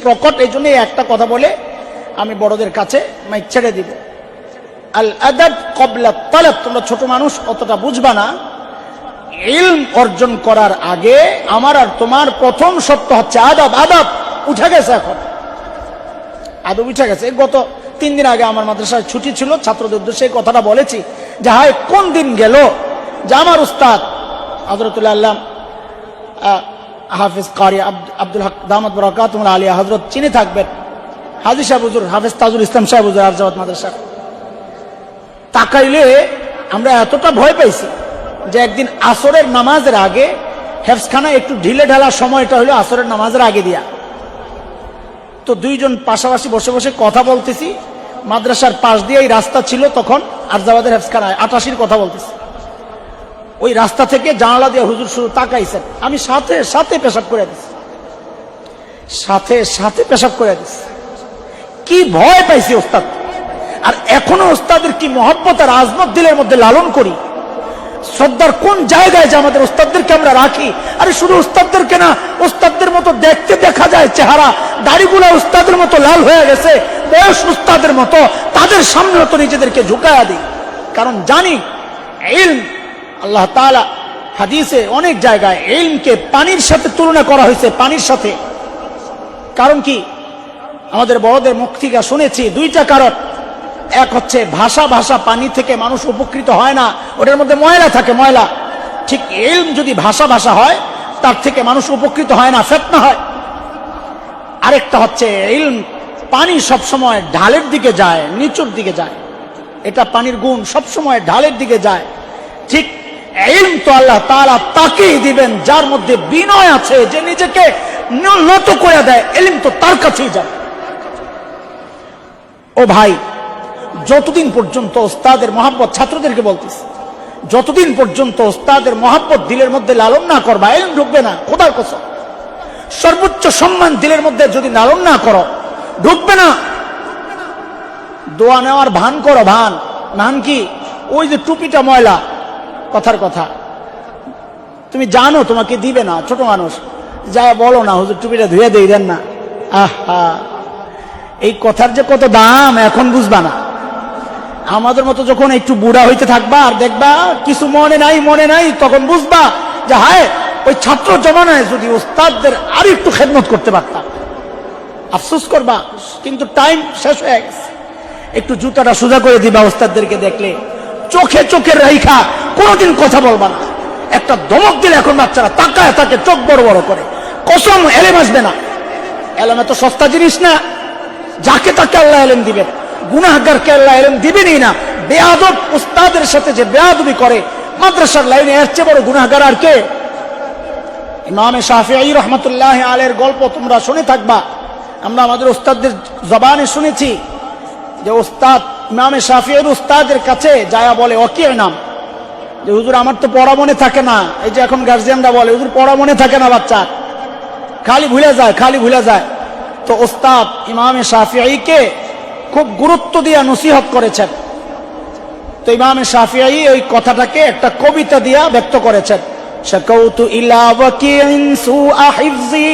প্রকট। এই জন্য একটা কথা বলে আমি বড়দের কাছে মাইক ছেড়ে দিব। আল আদাব ক্বাবলা তালাব। তোমরা ছোট মানুষ, অতটা বুঝবা না। ইলম অর্জন করার আগে আমার আর তোমার প্রথম শর্ত হচ্ছে আদব। আদব উঠে গেছে, এখন আদব উঠে গেছে। গত 3 দিন আগে আমার মাদ্রাসায় ছুটি ছিল, ছাত্রদের উদ্দেশ্যে এই কথাটা বলেছি যে হায় কোন দিন গেল যে আমার উস্তাদ হযরতুল আল্লাহ হাফেজ কারি আব্দুল হক দামাত বরকাতুহুল আলিয়া হযরত চিনে থাকবেন, হাজী সাহেব হুজুর হাফেজ তাজুল ইসলাম সাহেব হুজুর আরজাওয়াত মাদ্রাসা। তাকাইলে আমরা এতটা ভয় পাইছি যে একদিন আসরের নামাজের আগে হেফজখানা একটু ঢিলে ঢালা সময়টা হলো আসরের নামাজের আগে দিয়া। তো দুইজন পাশাপাশি বসে বসে কথা বলতেছি, মাদ্রাসার পাশ দিয়ে এই রাস্তা ছিল তখন আরজাওয়াদের হেফজখানায় 88-র কথা বলতেছি। ওই রাস্তা থেকে জানালা দিয়ে হুজুর শুরু তাকাইছেন, আমি সাথে সাথে পেশাব করে দিছি, সাথে সাথে পেশাব করে দিছি। কি ভয় পাইছি ওস্তাদ। আর এখনো ওস্তাদের কি মহব্বত আর আজমত দিলের মধ্যে লালন করি। শ্রদ্ধার কোন জায়গায় যে আমাদের ওস্তাদদেরকে আমরা রাখি। আরে শুধু ওস্তাদদেরকে না, ওস্তাদদের মতো দেখতে দেখা যায় চেহারা, দাড়িগুলো ওস্তাদের মতো লাল হয়ে গেছে, বয়স ওস্তাদের মতো, তাদের সামনে তো নিজেদেরকে ঝুঁকায়া দিই। কারণ জানি ইলম, আল্লাহ তাআলা হাদিসে অনেক জায়গায় ইলমকে পানির সাথে তুলনা করা হয়েছে, পানির সাথে। কারণ কি, আমাদের বড়দের মুখ থেকে শুনেছি 2টা কারণ। এক হচ্ছে ভাষা, ভাষা পানি থেকে মানুষ উপকৃত হয় না, ওটার মধ্যে ময়লা থাকে, ময়লা। ঠিক ইলম যদি ভাষা ভাষা হয় তার থেকে মানুষ উপকৃত হয় না, ফিতনা হয়। আরেকটা হচ্ছে ইলম, পানি সবসময় ঢালের দিকে যায়, নিচুর দিকে যায়, এটা পানির গুণ, সবসময় ঢালের দিকে যায়। ঠিক ইলম তো আল্লাহ তাআলা তাকেই দিবেন যার মধ্যে বিনয় আছে, যে নিজেকে নত করে দেয়, ইলম তো তার কাছেই যাবে। ও ভাই, যতদিন পর্যন্ত ওস্তাদের মহব্বত, ছাত্রদেরকে বলতেছি, যতদিন পর্যন্ত ওস্তাদের মহব্বত দিলের মধ্যে লালন না করবা, ইলম ঢুকবে না। খোদার কসম, সর্বোচ্চ সম্মান দিলের মধ্যে যদি লালন না করো, ঢুকবে না। দোয়া নেওয়ার ভান করো, ভান। ভান কি? ওই যে টুপিটা ময়লা, কথার কথা, তুমি জানো তোমাকে দিবে না, ছোট মানুষ, যা বলো না হুজুর টুপিটা ধুয়ে দিয়ে দেন না। আহা, এই কথার যে কত দাম এখন বুঝবা না। আমাদের মতো যখন একটু বুড়া হইতে থাকবা আর দেখবা কিছু মনে নাই, তখন বুঝবা যে হায় ওই ছাত্র জমানায় যদি ওস্তাদদের আর একটু খেদমত করতে পারতাম। আফসোস করবা, কিন্তু টাইম শেষ হয়ে গেছে। একটু জুতাটা সোজা করে দিবা ওস্তাদদেরকে দেখলে, চোখে চোখে রাইখা কোনোদিন কথা বলবা না। একটা ধমক দিলে এখন বাচ্চারা তাকায় তাকে চোখ বড় বড় করে। কসম, এলেম আসবে না। এলেম এত সস্তা জিনিস না, যাকে তাকে আল্লাহ এলেম দিবেন, গুনাহগারকে আল্লাহ এলেম দিবেনই না। বেয়াদব উস্তাদের সাথে যে বেয়াদবি করে মাদ্রাসার লাইনে, এর চেয়ে বড় গুনাহগার আর কে? ইমামে শাফিঈ রাহমাতুল্লাহি আলাইহির গল্প তোমরা শুনে থাকবা, আমরা আমাদের উস্তাদদের জবানে শুনেছি যে উস্তাদ ইমামে শাফিঈর উস্তাদের কাছে যায়া বলে, ওয়াকি' নাম, যে হুজুর আমার তো পড়া মনে থাকে না। এই যে এখন গার্জিয়ানরা বলে হুজুর পড়া মনে থাকে না, বাচ্চা খালি ভুলে যায়। তো উস্তাদ ইমামে শাফিঈকে খুব গুরুত্ব দিয়ে নসিহত করেছেন। তো ইমামে শাফিঈ ওই কথাটাকে একটা কবিতা দিয়া ব্যক্ত করেছেন। শাকাউতু ইলা ওয়াকি'in সুআ হিফজি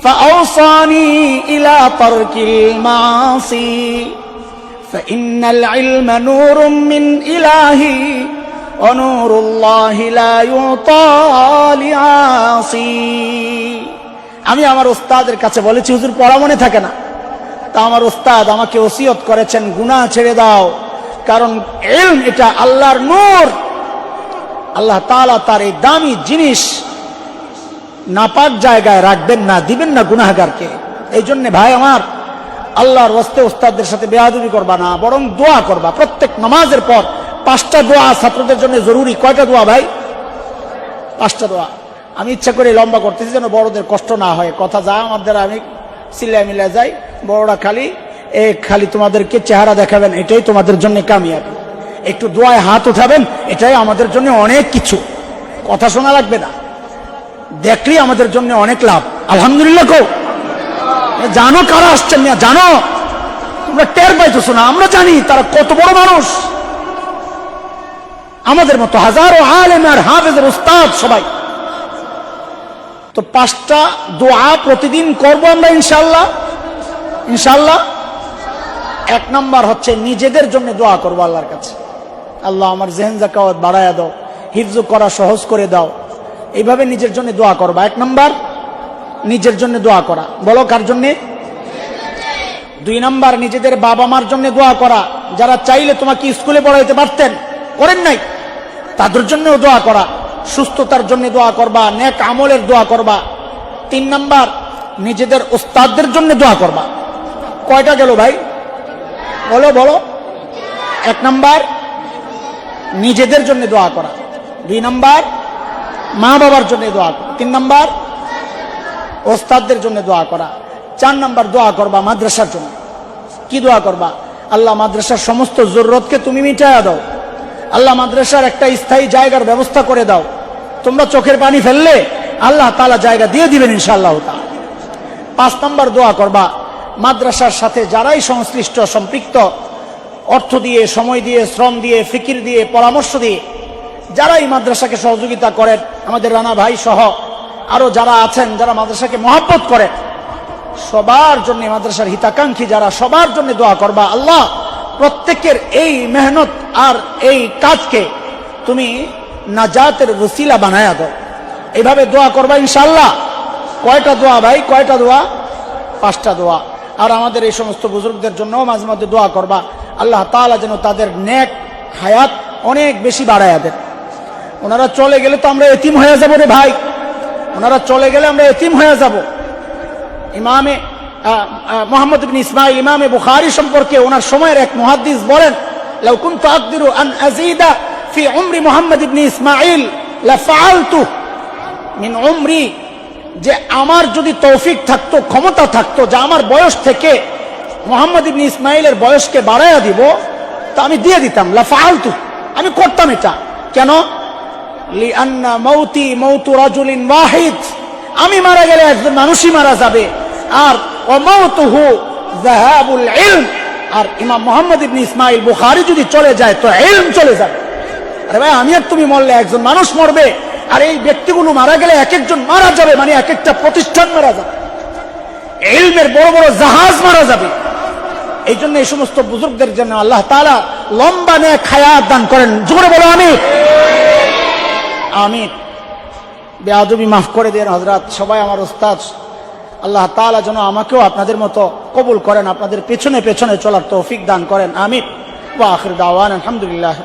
ফাআওসানি ইলা তারকিল মাসি ফাইন্নাল ইলমা নূরুম মিন ইলাহি ওয়া নূরুল্লাহি লা ইউতা লিআসি। আমি আমার উস্তাদের কাছে বলেছি হুজুর পড়া মনে থাকে না। তা আমার উস্তাদ আমাকে ওসিয়ত করেছেন গুনাহ ছেড়ে দাও, কারণ ইলম এটা আল্লাহর নূর। আল্লাহ তাআলা তার এই দামি জিনিস নাপাক জায়গায় রাখবেন না, দিবেন না গুনাহগারকে। এই জন্য ভাই আমার, আল্লাহর ওয়াস্তে উস্তাদদের সাথে বেয়াদবি করবা না, বরং দোয়া করবা। প্রত্যেক নামাজের পর 5টা দোয়া ছাত্রদের জন্য জরুরি। কয়টা দোয়া ভাই? 5টা দোয়া। আমি ইচ্ছা করে লম্বা করতেছি যেন বড়দের কষ্ট না হয়। কথা যা আমার দ্বারা আমি সিলাই মিলাই যাই, বড়রা খালি তোমাদেরকে চেহারা দেখাবেন, এটাই তোমাদের জন্য কামিয়াবি। একটু দোয়ায় হাত উঠাবেন, এটাই আমাদের জন্য অনেক কিছু। কথা শোনা লাগবে না, দেখলেই আমাদের জন্য অনেক লাভ। আলহামদুলিল্লাহ কো, জানো কারা আসছেন না? জানো তোমরা, টের পাইতেছো না? আমরা জানি তারা কত বড় মানুষ। আমাদের মতো হাজারো আলেম আর হাফেজের উস্তাদ সবাই তো 5টা দোয়া প্রতিদিন করব আমরা ইনশাআল্লাহ। ইনশাআল্লাহ 1 নাম্বার হচ্ছে নিজেদের জন্য দোয়া করব আল্লাহর কাছে, আল্লাহ আমার জেহেন জাকাওয়াত বাড়ায়া দাও, হিফজ করা সহজ করে দাও, এইভাবে নিজের জন্য দোয়া করবা। 1 নাম্বার নিজের জন্য দোয়া করা। বলো কার জন্য? 2 নাম্বার নিজেদের বাবা মার জন্য দোয়া করা, যারা চাইলে তোমাকে স্কুলে পড়াইতে পারতেন, করেন নাই, তাদের জন্যও দোয়া করা। সুস্থতার জন্য দোয়া করবা, নেক আমলের দোয়া করবা। 3 নাম্বার নিজেদের উস্তাদদের জন্য দোয়া করবা। কয়টা গেল ভাই? বলো বলো। 1 নাম্বার নিজেদের জন্য দোয়া করা, 2 নাম্বার মা বাবার জন্য দোয়া করা, 3 নাম্বার ওস্তাদদের জন্য দোয়া করা, 4 নাম্বার দোয়া করবা মাদ্রাসার জন্য। কি দোয়া করবা? আল্লাহ মাদ্রাসার সমস্ত জরুরতকে তুমি মিটায়া দাও, আল্লাহ মাদ্রাসার একটা স্থায়ী জায়গার ব্যবস্থা করে দাও। তোমরা চোখের পানি ফেললে আল্লাহ তাআলা জায়গা দিয়ে দিবেন ইনশাআল্লাহ তাআলা। 5 নাম্বার দোয়া করবা মাদ্রাসার সাথে যারাই সংশ্লিষ্ট সম্পৃক্ত, অর্থ দিয়ে, সময় দিয়ে, শ্রম দিয়ে, ফিকির দিয়ে, পরামর্শ দিয়ে যারাই মাদ্রাসাকে সহযোগিতা করেন, আমাদের রানা ভাই সহ আরো যারা আছেন, যারা মাদ্রাসাকে মহব্বত করেন, সবার জন্য, মাদ্রাসার হিতাকাঙ্ক্ষী যারা, সবার জন্য দোয়া করবা। আল্লাহ প্রত্যেকের এই মেহনত আর এই কাজকে তুমি নাজাতের ওসিলা বানায়া দাও। এইভাবে দোয়া করবা ইনশাআল্লাহ। কয়টা দোয়া ভাই? কয়টা দোয়া? 5টা দোয়া। আর আমাদের এই সমস্ত বুজুর্গদের জন্য মাঝে মধ্যে দোয়া করবা, আল্লাহ তাআলা যেন তাদের নেক হায়াত অনেক বেশি বাড়ায়া দেন। ওনারা চলে গেলে তো আমরা এতিম হয়ে যাবো রে ভাই, ওনারা চলে গেলে আমরা এতিম হয়ে যাব। ইমামে মুহাম্মদ ইবনে ইসমাঈল ইমামে বুখারী সম্পর্কে ওনার সময়ের এক মুহাদ্দিস বলেন, লাউ কুনতু আকদিরু আন আযীদা ফি উমরি মুহাম্মদ ইবনে ইসমাঈল লাফআলতু মিন উমরি, যে আমার যদি তৌফিক থাকতো, ক্ষমতা থাকতো, যে আমার বয়স থেকে মুহাম্মদ ইবনে ইসমাঈলের বয়সকে বাড়ায়া দিব, তা আমি দিয়ে দিতাম। লাফআলতু, আমি করতাম এটা। কেন? লিআন্না মাউতি মাউতু রাজুলিন ওয়াহিদ, আমি মারা গেলে একজন মানুষই মারা যাবে, আর ওয়ামাউতুহু যাহাবুল ইলম, আর ইমাম মুহাম্মদ ইবনে ইসমাঈল বুখারী যদি চলে যায় তো ইলম চলে যাবে। আরে ভাই, আমি আর তুমি মরলে একজন মানুষ মরবে, আর এই ব্যক্তিগুলো মারা গেলে এক একজন মারা যাবে, মানে এক একটা প্রতিষ্ঠান মারা যাবে, ইলমের বড় বড় জাহাজ মারা যাবে। এই জন্য এই সমস্ত বুজুর্গদের জন্য আল্লাহ তাআলা লম্বা নেক হায়াত দান করেন। জোরে বলো আমিন। আমিন। বেয়াদবি মাফ করে দেন হযরত, সবাই আমার উস্তাদ। আল্লাহ তাআলা যেন আমাকেও আপনাদের মতো কবুল করেন, আপনাদের পেছনে পেছনে চলার তৌফিক দান করেন। আমিন। ওয়া আখির দাওয়ানা আলহামদুলিল্লাহ।